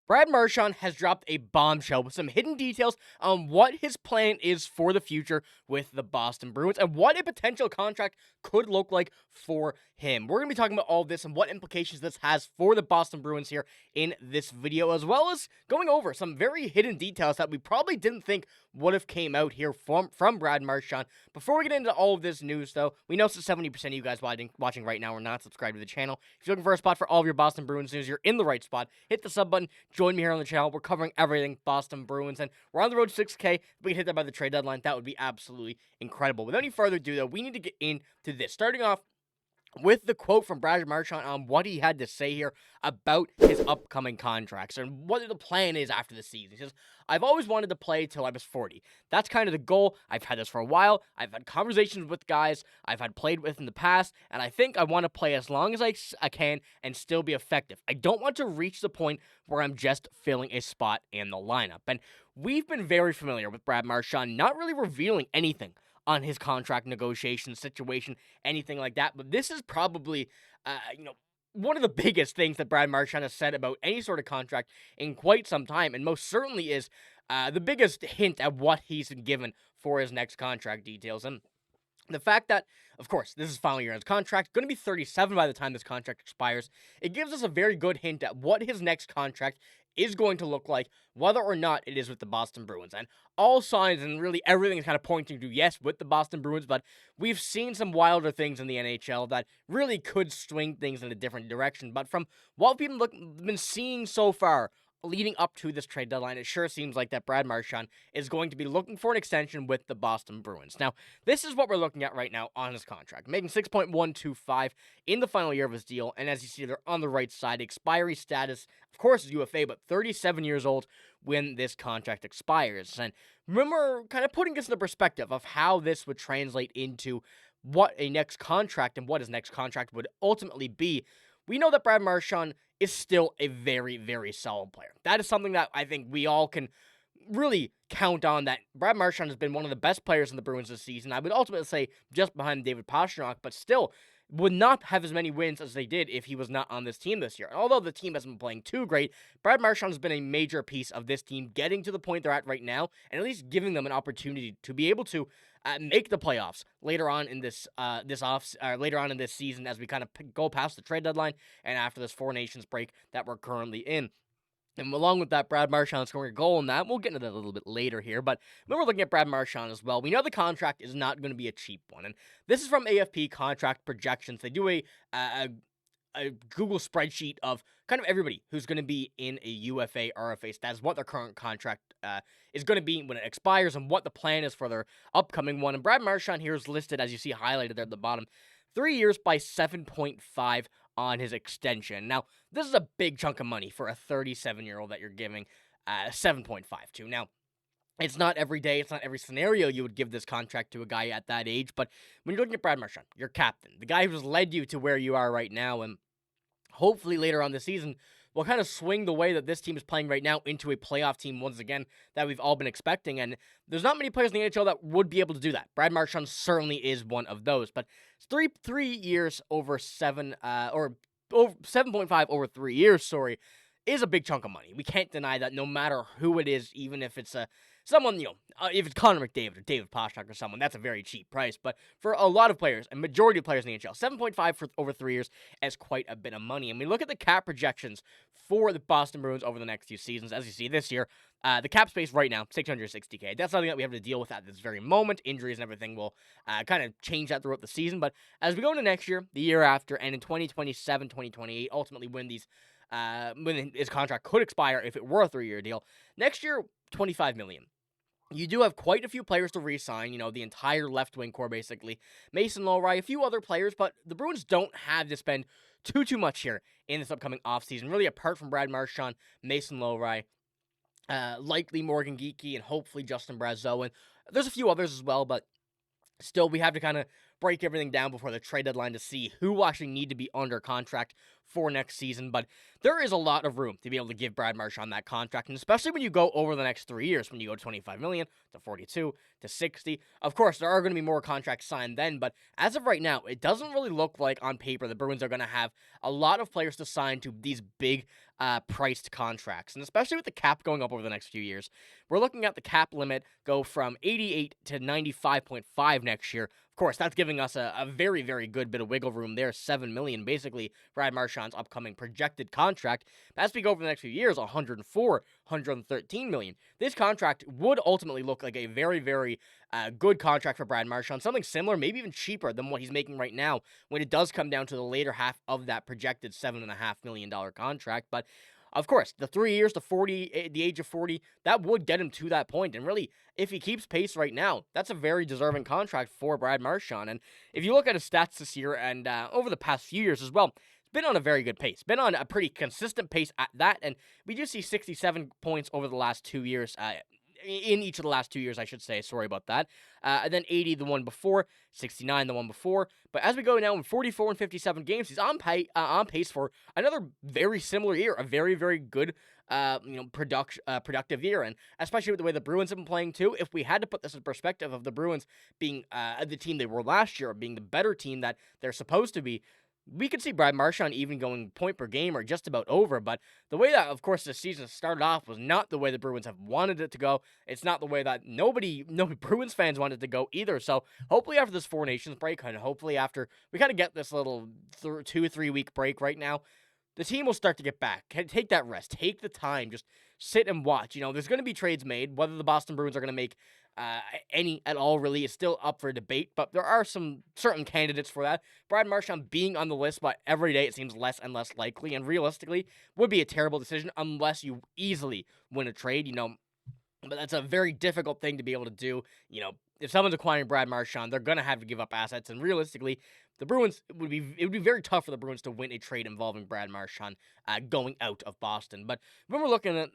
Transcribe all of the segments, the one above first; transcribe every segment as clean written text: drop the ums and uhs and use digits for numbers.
Brad Marchand has dropped a bombshell with some hidden details on what his plan is for the future with the Boston Bruins and what a potential contract could look like for him. We're going to be talking about all this and what implications this has for the Boston Bruins here in this video, as well as going over some very hidden details that we probably didn't think would have came out here from Brad Marchand. Before we get into all of this news, though, we know 70% of you guys watching right now are not subscribed to the channel. If you're looking for a spot for all of your Boston Bruins news, you're in the right spot. Hit the sub button. Join me here on the channel. We're covering everything Boston Bruins, and we're on the road to 6K. If we can hit that by the trade deadline, that would be absolutely incredible. Without any further ado, though, we need to get into this. Starting off with the quote from Brad Marchand on what he had to say here about his upcoming contracts and what the plan is after the season. He says, "I've always wanted to play till I was 40. That's kind of the goal. I've had this for a while. I've had conversations with guys I've had played with in the past, and I think I want to play as long as I can and still be effective. I don't want to reach the point where I'm just filling a spot in the lineup." And we've been very familiar with Brad Marchand not really revealing anything on his contract negotiation situation, anything like that. But this is probably, one of the biggest things that Brad Marchand has said about any sort of contract in quite some time, and most certainly is the biggest hint at what he's been given for his next contract details. And the fact that, of course, this is final year in his contract, going to be 37 by the time this contract expires, it gives us a very good hint at what his next contract is going to look like, whether or not it is with the Boston Bruins. And all signs and really everything is kind of pointing to yes with the Boston Bruins, but we've seen some wilder things in the NHL that really could swing things in a different direction. But from what we've been seeing so far, leading up to this trade deadline, it sure seems like that Brad Marchand is going to be looking for an extension with the Boston Bruins. Now, this is what we're looking at right now on his contract, making $6.125 in the final year of his deal, and as you see there on the right side, expiry status, of course, is UFA, but 37 years old when this contract expires. And remember, kind of putting this into perspective of how this would translate into what a next contract and what his next contract would ultimately be. We know that Brad Marchand is still a very, very solid player. That is something that I think we all can really count on, that Brad Marchand has been one of the best players in the Bruins this season. I would ultimately say just behind David Pastrnak, but still would not have as many wins as they did if he was not on this team this year. And although the team hasn't been playing too great, Brad Marchand has been a major piece of this team getting to the point they're at right now, and at least giving them an opportunity to be able to make the playoffs later on in later on in this season, as we kind of go past the trade deadline and after this Four Nations break that we're currently in. And along with that, Brad Marchand scoring a goal in that. We'll get into that a little bit later here. But when we're looking at Brad Marchand as well, we know the contract is not going to be a cheap one. And this is from AFP Contract Projections. They do a Google spreadsheet of kind of everybody who's going to be in a UFA, RFA status, what their current contract is going to be when it expires, and what the plan is for their upcoming one. And Brad Marchand here is listed, as you see highlighted there at the bottom, 3 years by 7.5 on his extension. Now, this is a big chunk of money for a 37-year-old that you're giving 7.5 to. Now, it's not every day, it's not every scenario you would give this contract to a guy at that age, but when you're looking at Brad Marchand, your captain, the guy who's led you to where you are right now, and hopefully later on this season will kind of swing the way that this team is playing right now into a playoff team once again that we've all been expecting. And there's not many players in the NHL that would be able to do that. Brad Marchand certainly is one of those. But it's 3 years over 7.5 over 3 years, is a big chunk of money. We can't deny that, no matter who it is, even if it's someone, if it's Connor McDavid or David Pastrnak or someone, that's a very cheap price. But for a lot of players, a majority of players in the NHL, 7.5 for over 3 years is quite a bit of money. And we look at the cap projections for the Boston Bruins over the next few seasons. As you see this year, the cap space right now, $660K. That's something that we have to deal with at this very moment. Injuries and everything will kind of change that throughout the season. But as we go into next year, the year after, and in 2027, 2028, ultimately when his contract could expire if it were a 3-year deal, next year, $25 million. You do have quite a few players to re-sign, the entire left wing core, basically. Mason Lohrei, a few other players, but the Bruins don't have to spend too much here in this upcoming offseason. Really, apart from Brad Marchand, Mason Lohrei, likely Morgan Geekie, and hopefully Justin Brazeau. And there's a few others as well, but still, we have to kind of break everything down before the trade deadline to see who will actually need to be under contract for next season, but there is a lot of room to be able to give Brad Marchand that contract, and especially when you go over the next 3 years, when you go 25 million to 42 to 60. Of course, there are going to be more contracts signed then, but as of right now, it doesn't really look like on paper the Bruins are going to have a lot of players to sign to these big priced contracts, and especially with the cap going up over the next few years. We're looking at the cap limit go from 88 to 95.5 next year. Of course, that's giving us a very, very good bit of wiggle room there. $7 million, basically, Brad Marchand's upcoming projected contract. As we go over the next few years, 104, 113 million. This contract would ultimately look like a very, very good contract for Brad Marchand. Something similar, maybe even cheaper than what he's making right now when it does come down to the later half of that projected $7.5 million contract. But of course, the 3 years to 40, the age of 40, that would get him to that point. And really, if he keeps pace right now, that's a very deserving contract for Brad Marchand. And if you look at his stats this year and over the past few years as well, he's been on a very good pace, been on a pretty consistent pace at that. And we do see 67 points over the last 2 years, in each of the last 2 years, I should say. Sorry about that. And then 80 the one before, 69 the one before. But as we go now in 44 and 57 games, he's on pace for another very similar year, a very, very good productive year. And especially with the way the Bruins have been playing too, if we had to put this in perspective of the Bruins being the team they were last year, being the better team that they're supposed to be, we could see Brad Marchand even going point per game or just about over, but the way that, of course, the season started off was not the way the Bruins have wanted it to go. It's not the way that nobody Bruins fans wanted it to go either. So hopefully after this Four Nations break, and hopefully after we kind of get this little 2-3 week break right now, the team will start to get back. Take that rest. Take the time. Just sit and watch. There's going to be trades made. Whether the Boston Bruins are going to make any at all really is still up for debate, but there are some certain candidates for that. Brad Marchand being on the list, but every day it seems less and less likely, and realistically would be a terrible decision unless you easily win a trade, but that's a very difficult thing to be able to do. If someone's acquiring Brad Marchand, they're going to have to give up assets, and realistically, it would be very tough for the Bruins to win a trade involving Brad Marchand going out of Boston. But when we're looking at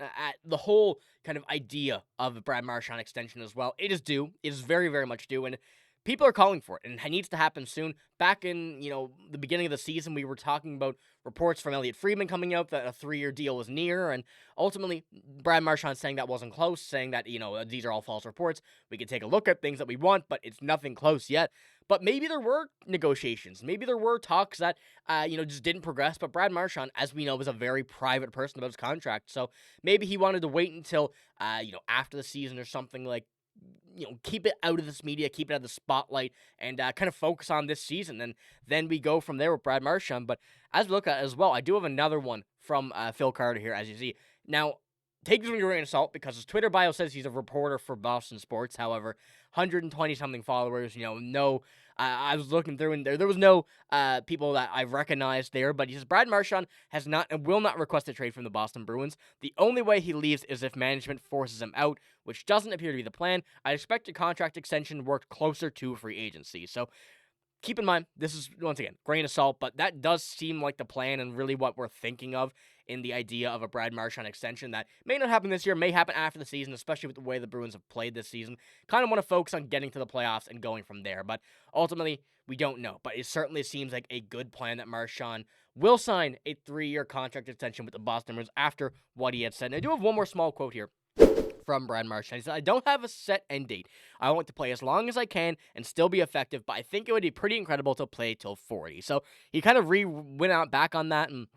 the whole kind of idea of a Brad Marchand extension as well, it is due. It is very, very much due, and people are calling for it, and it needs to happen soon. Back in, the beginning of the season, we were talking about reports from Elliot Friedman coming out that a 3-year deal was near, and ultimately, Brad Marchand saying that wasn't close, saying that, these are all false reports. We can take a look at things that we want, but it's nothing close yet. But maybe there were negotiations. Maybe there were talks that, just didn't progress. But Brad Marchand, as we know, is a very private person about his contract. So maybe he wanted to wait until, after the season or something like, keep it out of this media, keep it out of the spotlight, and kind of focus on this season. And then we go from there with Brad Marchand. But as we look at it as well, I do have another one from Phil Carter here, as you see. Now, take this with a grain of salt because his Twitter bio says he's a reporter for Boston Sports. However, 120-something followers, no... I was looking through, and there was no people that I recognized there, but he says Brad Marchand has not and will not request a trade from the Boston Bruins. The only way he leaves is if management forces him out, which doesn't appear to be the plan. I expect a contract extension worked closer to free agency. So keep in mind, this is, once again, grain of salt, but that does seem like the plan and really what we're thinking of in the idea of a Brad Marchand extension that may not happen this year, may happen after the season, especially with the way the Bruins have played this season. Kind of want to focus on getting to the playoffs and going from there, but ultimately, we don't know. But it certainly seems like a good plan that Marchand will sign a 3-year contract extension with the Boston Bruins after what he had said. And I do have one more small quote here from Brad Marchand. He said, I don't have a set end date. I want to play as long as I can and still be effective, but I think it would be pretty incredible to play till 40. So he kind of went out back on that and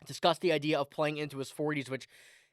discussed the idea of playing into his 40s, which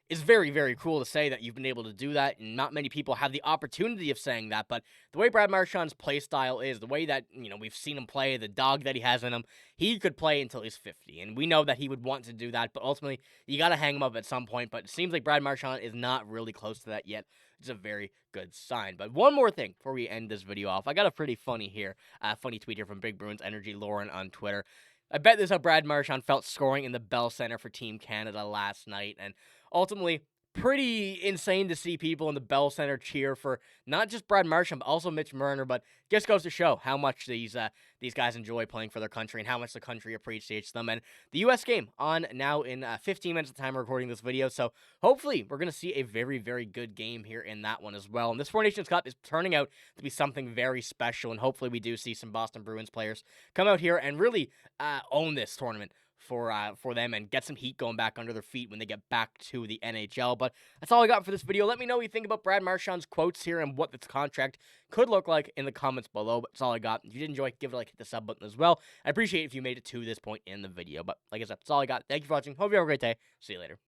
is very, very cool to say that you've been able to do that, and not many people have the opportunity of saying that, but the way Brad Marchand's play style is, the way that, we've seen him play, the dog that he has in him, he could play until he's 50, and we know that he would want to do that, but ultimately, you gotta hang him up at some point, but it seems like Brad Marchand is not really close to that yet. It's a very good sign. But one more thing before we end this video off, I got a pretty funny tweet here from Big Bruins Energy Lauren on Twitter. I bet this is how Brad Marchand felt scoring in the Bell Center for Team Canada last night, and ultimately, pretty insane to see people in the Bell Center cheer for not just Brad Marchand, but also Mitch Marner, but just goes to show how much these guys enjoy playing for their country and how much the country appreciates them. And the U.S. game on now in 15 minutes of time we're recording this video, so hopefully we're going to see a very, very good game here in that one as well. And this Four Nations Cup is turning out to be something very special, and hopefully we do see some Boston Bruins players come out here and really own this tournament for them and get some heat going back under their feet when they get back to the NHL. But that's all I got for this video. Let me know what you think about Brad Marchand's quotes here and what this contract could look like in the comments below. But that's all I got. If you did enjoy, give it a like, hit the sub button as well. I appreciate it if you made it to this point in the video. But like I said, that's all I got. Thank you for watching. Hope you have a great day. See you later.